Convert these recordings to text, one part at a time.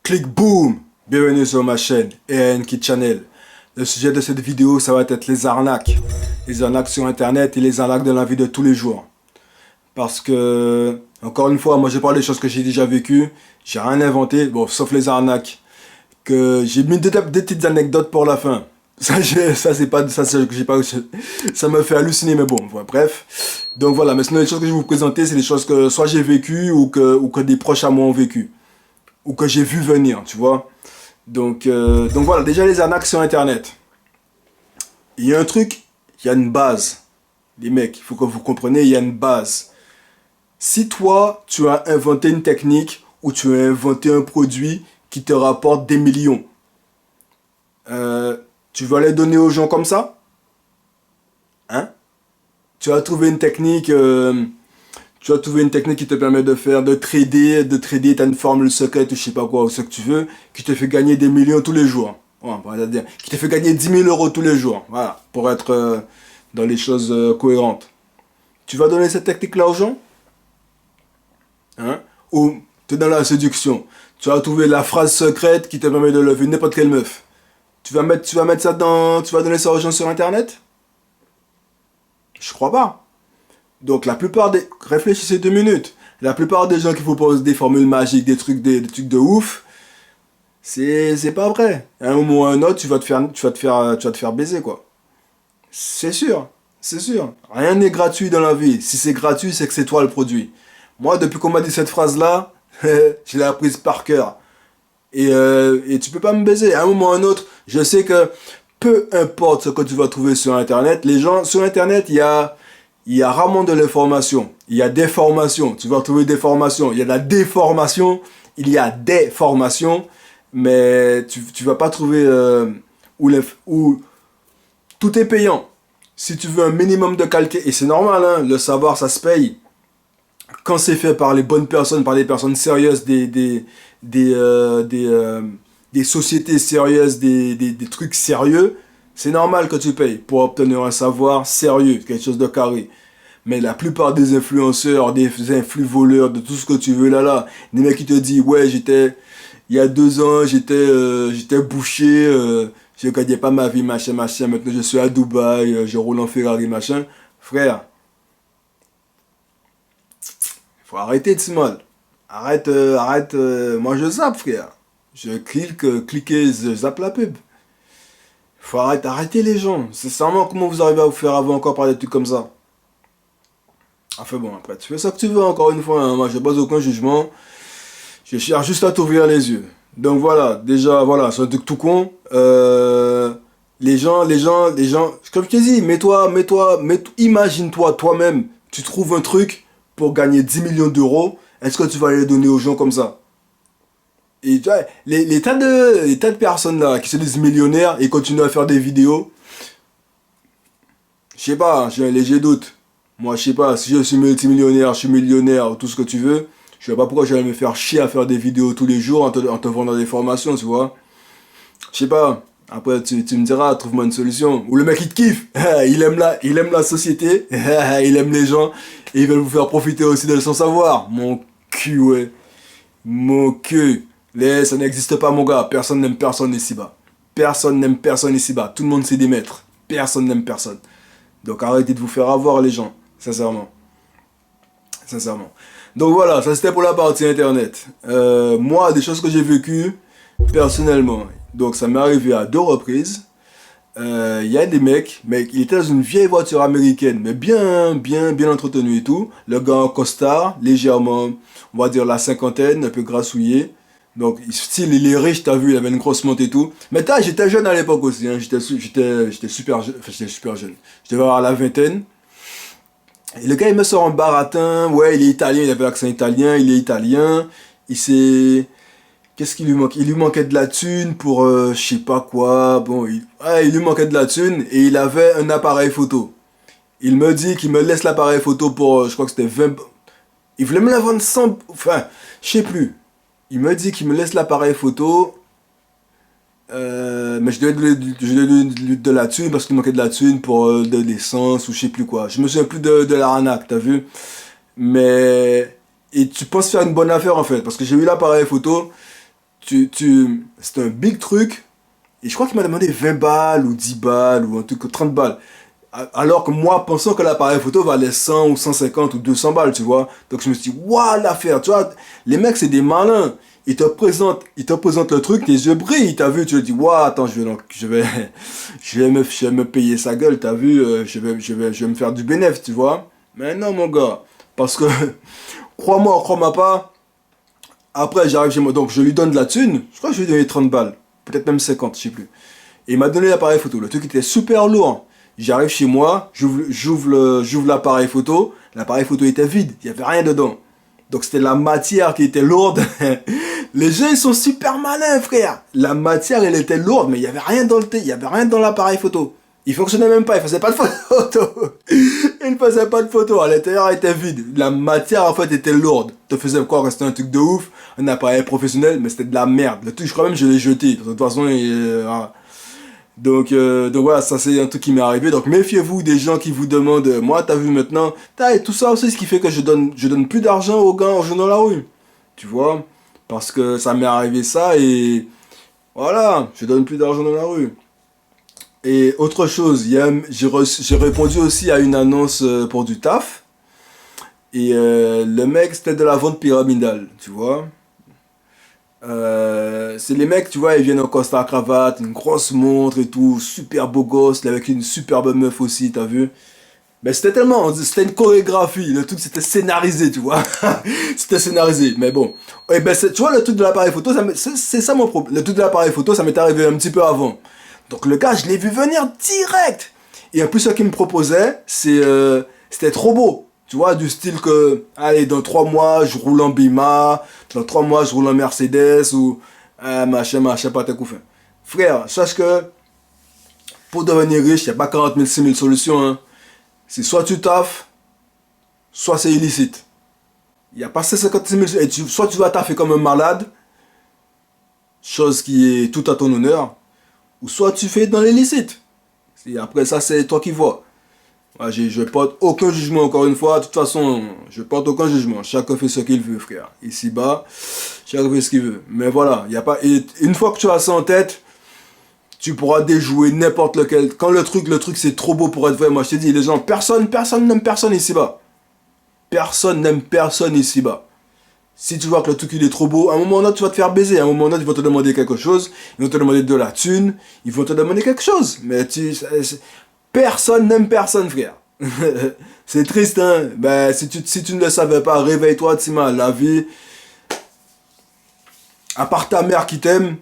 Clic boom! Bienvenue sur ma chaîne ANK Channel. Le sujet de cette vidéo, ça va être les arnaques. Les arnaques sur internet et les arnaques dans la vie de tous les jours. Parce que, encore une fois, moi je parle des choses que j'ai déjà vécues. J'ai rien inventé, bon, sauf les arnaques. Que j'ai mis des petites anecdotes pour la fin. Ça me fait halluciner, mais bon, bref. Donc voilà, mais sinon les choses que je vais vous présenter, c'est des choses que soit j'ai vécues ou que des proches à moi ont vécu. Ou que j'ai vu venir, tu vois. Donc voilà, déjà les arnaques sur internet. Il y a un truc, il y a une base. Les mecs, il faut que vous compreniez, il y a une base. Si toi, tu as inventé une technique ou tu as inventé un produit qui te rapporte des millions, tu vas les donner aux gens comme ça? Hein? Tu as trouvé une technique, qui te permet de trader, t'as une formule secrète ou je sais pas quoi, ou ce que tu veux, qui te fait gagner des millions tous les jours. Ouais, on va dire, qui te fait gagner 10 000 € tous les jours. Voilà, pour être dans les choses cohérentes. Tu vas donner cette technique-là aux gens? Hein? Ou tu es dans la séduction. Tu vas trouver la phrase secrète qui te permet de lever n'importe quelle meuf. Tu vas donner ça aux gens sur internet? Je crois pas. Donc réfléchissez 2 minutes. La plupart des gens qui vous posent des formules magiques, des trucs de ouf, c'est pas vrai. À un moment ou à un autre, tu vas te faire baiser, quoi. C'est sûr, c'est sûr. Rien n'est gratuit dans la vie. Si c'est gratuit, c'est que c'est toi le produit. Moi, depuis qu'on m'a dit cette phrase-là, je l'ai apprise par cœur. Et tu peux pas me baiser. À un moment ou à un autre, je sais que peu importe ce que tu vas trouver sur Internet, les gens, sur Internet, il y a rarement de l'information. Il y a des formations. Tu vas trouver des formations. Il y a de la déformation. Il y a des formations. Mais tu vas pas trouver où tout est payant. Si tu veux un minimum de qualité, et c'est normal, hein, le savoir, ça se paye. Quand c'est fait par les bonnes personnes, par des personnes sérieuses, des sociétés sérieuses, des trucs sérieux, c'est normal que tu payes pour obtenir un savoir sérieux, quelque chose de carré. Mais la plupart des influenceurs, des influx voleurs, de tout ce que tu veux là, des mecs qui te disent, ouais, il y a 2 ans, j'étais bouché, je gagnais pas ma vie, machin, machin, maintenant je suis à Dubaï, je roule en Ferrari, machin. Frère, faut arrêter de se mal. Arrête, moi je zappe, frère. Je cliquez, je zappe la pub. Faut arrêter les gens. Sincèrement, comment vous arrivez à vous faire avoir encore par des trucs comme ça? Enfin bon, après, tu fais ça que tu veux, encore une fois, hein. Moi je base aucun jugement. Je cherche juste à t'ouvrir les yeux. Donc voilà, déjà, voilà, c'est un truc tout con. Les gens, comme je t'ai dit, imagine-toi toi-même, tu trouves un truc pour gagner 10 millions d'euros, est-ce que tu vas les donner aux gens comme ça? Et tu vois, les tas de personnes là qui se disent millionnaires et continuent à faire des vidéos, je sais pas, j'ai un léger doute. Moi, je sais pas, si je suis multimillionnaire, je suis millionnaire, tout ce que tu veux, je sais pas pourquoi je vais me faire chier à faire des vidéos tous les jours en te vendant des formations, tu vois. Je sais pas. Après, tu me diras, trouve-moi une solution. Ou le mec, il te kiffe. Il aime la société. Il aime les gens. Et il veut vous faire profiter aussi de son savoir. Mon cul, ouais. Mon cul. Ça n'existe pas, mon gars. Personne n'aime personne ici-bas. Personne n'aime personne ici-bas. Tout le monde sait des maîtres. Personne n'aime personne. Donc arrêtez de vous faire avoir, les gens. Sincèrement. Sincèrement. Donc voilà, ça c'était pour la partie internet. Moi, des choses que j'ai vécues personnellement. Donc ça m'est arrivé à 2 reprises. Il y a des mecs, mais il était dans une vieille voiture américaine, mais bien, bien, bien entretenue et tout. Le gars en costard, légèrement, on va dire la cinquantaine, un peu grassouillé. Donc, style, il est riche, t'as vu, il avait une grosse monte et tout. Mais j'étais jeune à l'époque aussi, hein. J'étais super jeune, enfin, j'étais super jeune. Je devais avoir la vingtaine. Et le gars, il me sort un baratin, ouais, il est italien, il avait l'accent italien, il est italien. Il s'est... Qu'est-ce qu'il lui manque? Il lui manquait de la thune pour je sais pas quoi. Bon, ouais, il lui manquait de la thune et il avait un appareil photo. Il me dit qu'il me laisse l'appareil photo pour, je crois que c'était 20... Il voulait me la vendre 100... Enfin, je sais plus. Il me dit qu'il me laisse l'appareil photo, mais je devais lui de la thune parce qu'il manquait de la thune pour de l'essence ou je sais plus quoi. Je me souviens plus de l'arnaque, t'as vu? Mais... Et tu penses faire une bonne affaire en fait, parce que j'ai eu l'appareil photo. c'est un big truc. Et je crois qu'il m'a demandé 20 balles ou 10 balles ou un truc, 30 balles. Alors que moi, pensant que l'appareil photo valait 100 ou 150 ou 200 balles, tu vois. Donc je me suis dit, waouh, l'affaire, tu vois. Les mecs, c'est des malins. Ils te présentent le truc, tes yeux brillent, t'as vu. Tu te dis, waouh, attends, je vais me payer sa gueule, t'as vu. Je vais me faire du bénéfice, tu vois. Mais non, mon gars. Parce que, crois-moi, crois-moi pas. Après, j'arrive chez moi, donc je lui donne de la thune. Je crois que je lui ai donné 30 balles. Peut-être même 50, je sais plus. Et il m'a donné l'appareil photo. Le truc était super lourd. J'arrive chez moi, j'ouvre l'appareil photo. L'appareil photo était vide, il n'y avait rien dedans. Donc c'était la matière qui était lourde. Les gens, ils sont super malins, frère. La matière, elle était lourde, mais il n'y avait rien dans il y avait rien dans l'appareil photo. Il fonctionnait même pas, il faisait pas de photo. Il ne faisait pas de photo, à l'intérieur il était vide. La matière en fait était lourde. Te faisait quoi, c'était un truc de ouf, un appareil professionnel, mais c'était de la merde. Le truc, je crois même que je l'ai jeté. De toute façon, voilà. Donc voilà, ça c'est un truc qui m'est arrivé. Donc méfiez-vous des gens qui vous demandent, moi t'as vu maintenant, et tout ça aussi ce qui fait que je donne plus d'argent aux gars aux gens dans la rue. Tu vois, parce que ça m'est arrivé ça et voilà, je donne plus d'argent dans la rue. Et autre chose, j'ai répondu aussi à une annonce pour du taf. Et le mec, c'était de la vente pyramidale, tu vois. C'est les mecs, tu vois, ils viennent en costard cravate, une grosse montre et tout, super beau gosse, avec une superbe meuf aussi, t'as vu? Mais c'était une chorégraphie, le truc c'était scénarisé, tu vois. C'était scénarisé, mais bon. Et ben, tu vois, le truc de l'appareil photo, c'est ça mon problème. Le truc de l'appareil photo, ça m'est arrivé un petit peu avant. Donc le gars, je l'ai vu venir direct. Et en plus, ce qu'il me proposait, c'était trop beau. Tu vois, du style que, allez, dans 3 mois, je roule en Bima, dans 3 mois, je roule en Mercedes, ou, machin, pas tes couffins. Frère, sache que, pour devenir riche, il n'y a pas 40 000, 6 000 solutions, hein. C'est soit tu taffes, soit c'est illicite. Il n'y a pas ces 56 000 solutions. Soit tu vas taffer comme un malade, chose qui est tout à ton honneur, ou soit tu fais dans l'illicite. Et après ça, c'est toi qui vois. Moi, je porte aucun jugement, encore une fois. De toute façon, je porte aucun jugement. Chacun fait ce qu'il veut, frère. Ici-bas, chacun fait ce qu'il veut. Mais voilà, il y a pas. Et une fois que tu as ça en tête, tu pourras déjouer n'importe lequel. Quand le truc c'est trop beau pour être vrai. Moi, je te dis, les gens, personne n'aime personne ici-bas. Personne n'aime personne ici-bas. Si tu vois que le truc il est trop beau, à un moment ou un autre, tu vas te faire baiser. À un moment ou un autre, ils vont te demander quelque chose. Ils vont te demander de la thune. Ils vont te demander quelque chose. Mais personne n'aime personne, frère. C'est triste, hein. Ben, si tu ne le savais pas, réveille-toi, Tima. La vie, à part ta mère qui t'aime,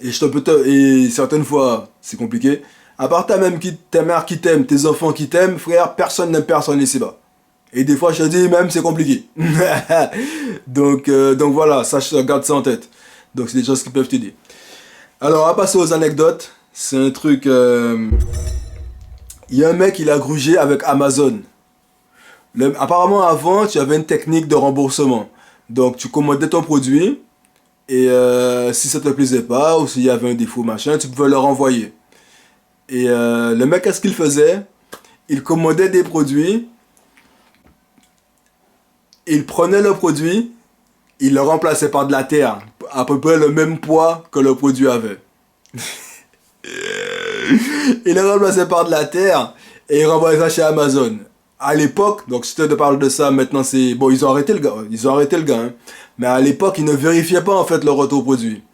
et certaines fois, c'est compliqué. À part ta mère qui t'aime, tes enfants qui t'aiment, frère, personne n'aime personne ici-bas. Et des fois, je te dis, même, c'est compliqué. Donc voilà, garde ça en tête. Donc, c'est des choses qui peuvent t'aider. Alors, on va passer aux anecdotes. C'est un truc... Il y a un mec, il a grugé avec Amazon. Apparemment, avant, tu avais une technique de remboursement. Donc, tu commandais ton produit. Et si ça te plaisait pas, ou s'il y avait un défaut, machin, tu pouvais le renvoyer. Et le mec, qu'est-ce qu'il faisait? Il commandait des produits. Il prenait le produit, il le remplaçait par de la terre, à peu près le même poids que le produit avait. Il le remplaçait par de la terre et il renvoyait ça chez Amazon. À l'époque, donc si je te parle de ça, maintenant c'est... Bon, ils ont arrêté le gars, hein. Mais à l'époque, ils ne vérifiaient pas en fait le retour produit.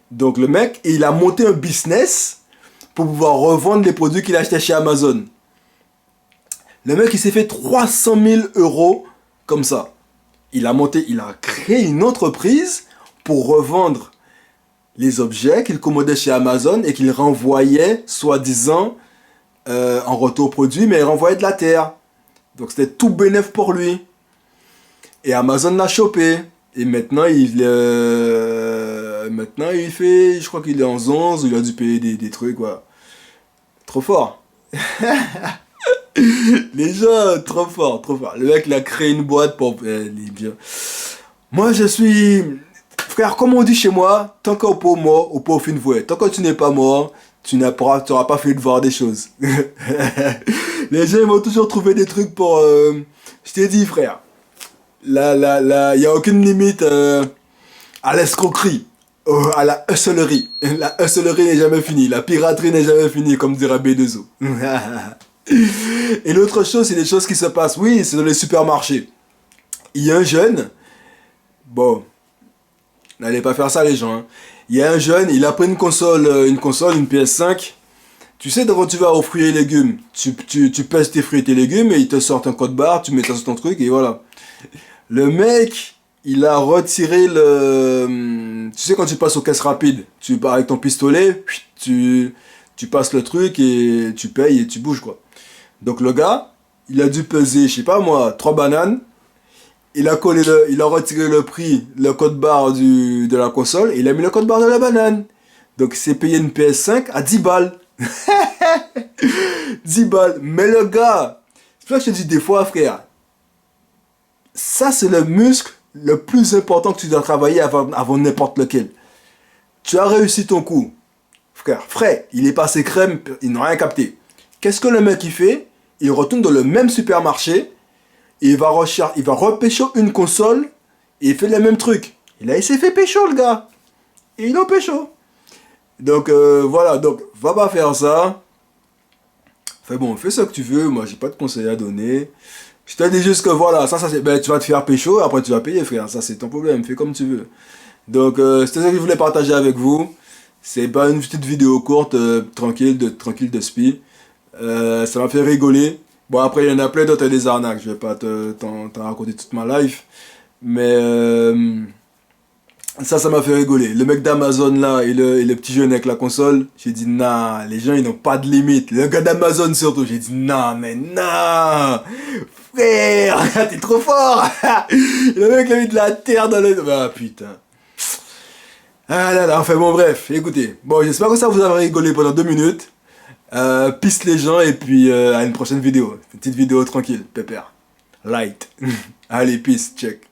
Donc le mec, il a monté un business pour pouvoir revendre les produits qu'il achetait chez Amazon. Le mec, il s'est fait 300 000 euros comme ça. Il a créé une entreprise pour revendre les objets qu'il commandait chez Amazon et qu'il renvoyait, soi-disant, en retour produit, mais il renvoyait de la terre. Donc c'était tout bénef pour lui. Et Amazon l'a chopé. Et maintenant, il fait, je crois qu'il est en 11, il a dû payer des trucs, quoi. Trop fort. Les gens, trop fort, trop fort. Le mec, il a créé une boîte pour... il est bien. Moi, je suis... Frère, comme on dit chez moi, tant qu'on n'est pas mort, ou pas fin de tant que tu n'es pas mort, tu n'auras pas fait de voir des choses. Les gens, ils vont toujours trouver des trucs pour... Je t'ai dit, frère. Là, il n'y a aucune limite à l'escroquerie. à la hustlerie. La hustlerie n'est jamais finie. La piraterie n'est jamais finie, comme dirait B2O. Et l'autre chose, c'est des choses qui se passent. Oui, c'est dans les supermarchés. Il y a un jeune. Bon, n'allez pas faire ça, les gens. Hein. Il y a un jeune, il a pris une console, une PS5. Tu sais, quand tu vas aux fruits et légumes, tu pèses tes fruits et tes légumes et il te sort un code barre, tu mets ça sur ton truc et voilà. Le mec, il a retiré le... Tu sais, quand tu passes aux caisses rapides, tu pars avec ton pistolet, tu passes le truc et tu payes et tu bouges, quoi. Donc le gars, il a dû peser, je sais pas moi, 3 bananes. Il a retiré le prix, le code barre de la console et il a mis le code barre de la banane. Donc il s'est payé une PS5 à 10 balles. 10 balles. Mais le gars, c'est pour ça que je te dis des fois, frère, ça c'est le muscle le plus important que tu dois travailler avant n'importe lequel. Tu as réussi ton coup. Frère, frais, il est passé crème, il n'a rien capté. Qu'est-ce que le mec il fait? Il retourne dans le même supermarché, et il va repêcher une console, et il fait le même truc. Il s'est fait pécho le gars. Et il en pécho. Donc voilà, donc va pas faire ça. Fais bon, fais ce que tu veux, moi j'ai pas de conseils à donner. Je te dis juste que voilà, ça c'est, ben, tu vas te faire pécho, après tu vas payer frère, ça c'est ton problème, fais comme tu veux. Donc c'était ça que je voulais partager avec vous. C'est pas une petite vidéo courte, tranquille de spi. Ça m'a fait rigoler. Bon après il y en a plein d'autres des arnaques, je vais pas t'en raconter toute ma life. Mais ça m'a fait rigoler. Le mec d'Amazon là et le petit jeune avec la console, j'ai dit nah, les gens ils n'ont pas de limite. Le gars d'Amazon surtout, j'ai dit nah, mais nah, frère, t'es trop fort. Le mec il a mis de la terre dans le... Ah putain. Ah là là, enfin bon bref, écoutez. Bon j'espère que ça vous a rigolé pendant 2 minutes. Peace les gens et puis à une prochaine vidéo. Une petite vidéo tranquille, pépère. Light. Allez, peace, check.